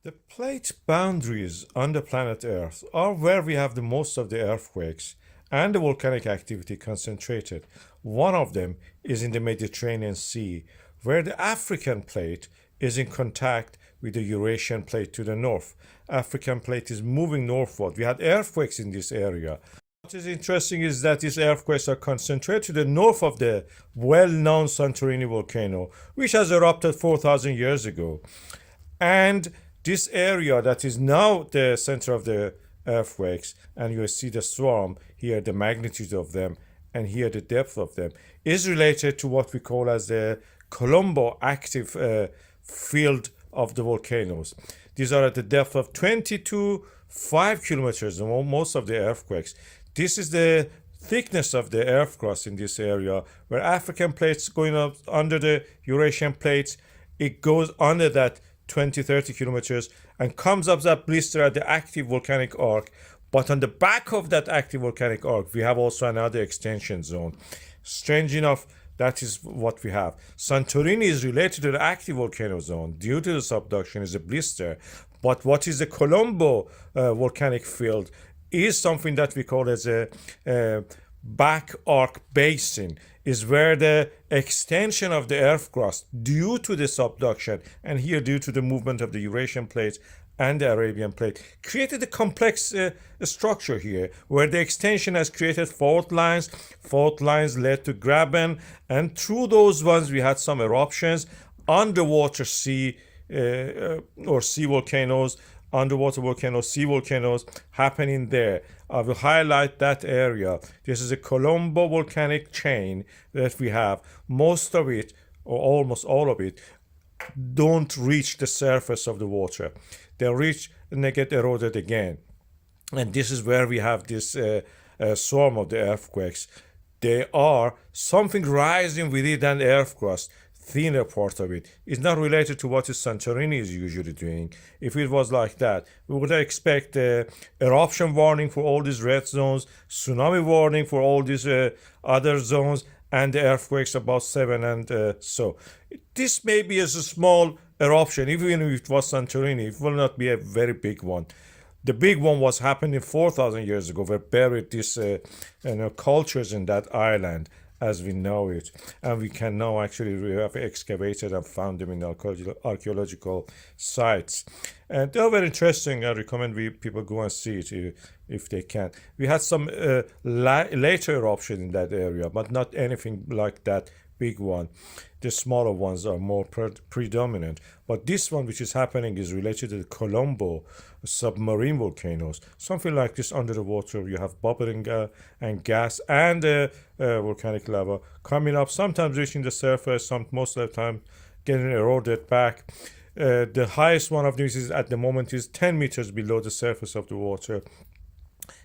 The plate boundaries on the planet Earth are where we have the most of the earthquakes and the volcanic activity concentrated. One of them is in the Mediterranean Sea, where the African plate is in contact with the Eurasian plate to the north. African plate is moving northward. We had earthquakes in this area. What is interesting is that these earthquakes are concentrated to the north of the well-known Santorini volcano, which has erupted 4,000 years ago. And this area that is now the center of the earthquakes, and you see the swarm here, the magnitude of them, and here the depth of them, is related to what we call as the Kolumbo active field of the volcanoes. These are at the depth of 20 to 5 kilometers, most of the earthquakes. This is the thickness of the earth crust in this area, where African plates going up under the Eurasian plates, it goes under that 20-30 kilometers and comes up that blister at the active volcanic arc. But on the back of that active volcanic arc, we have also another extension zone. Strange enough, that is what we have. Santorini is related to the active volcano zone due to the subduction is a blister. But what is the Kolumbo volcanic field is something that we call as a back arc basin, is where the extension of the earth crust due to the subduction and here due to the movement of the Eurasian plate and the Arabian plate created a complex structure here where the extension has created fault lines led to graben, and through those ones we had some eruptions, underwater sea or sea volcanoes, underwater volcanoes, sea volcanoes happening there. I will highlight that area. This is a Kolumbo volcanic chain that we have. Most of it, or almost all of it, don't reach the surface of the water. They reach and they get eroded again. And this is where we have this swarm of the earthquakes. They are something rising within the earth crust, thinner part of it. It's not related to what Santorini is usually doing. If it was like that, we would expect eruption warning for all these red zones, tsunami warning for all these other zones, and the earthquakes about 7 and so. This may be as a small eruption, even if it was Santorini, it will not be a very big one. The big one was happening 4,000 years ago, where buried these cultures in that island as we know it, and we can now actually we have excavated and found them in archaeological sites, and they're very interesting. I recommend people go and see it if they can. We had some later eruption in that area, but not anything like that big one. The smaller ones are more predominant, but this one which is happening is related to the Kolumbo submarine volcanoes, something like this under the water. You have bubbling and gas and volcanic lava coming up, sometimes reaching the surface, most of the time getting eroded back. The highest one of these is at the moment is 10 meters below the surface of the water.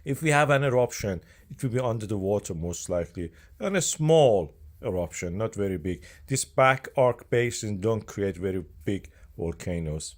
If we have an eruption, it will be under the water most likely, and a small eruption, not very big. This back arc basins don't create very big volcanoes.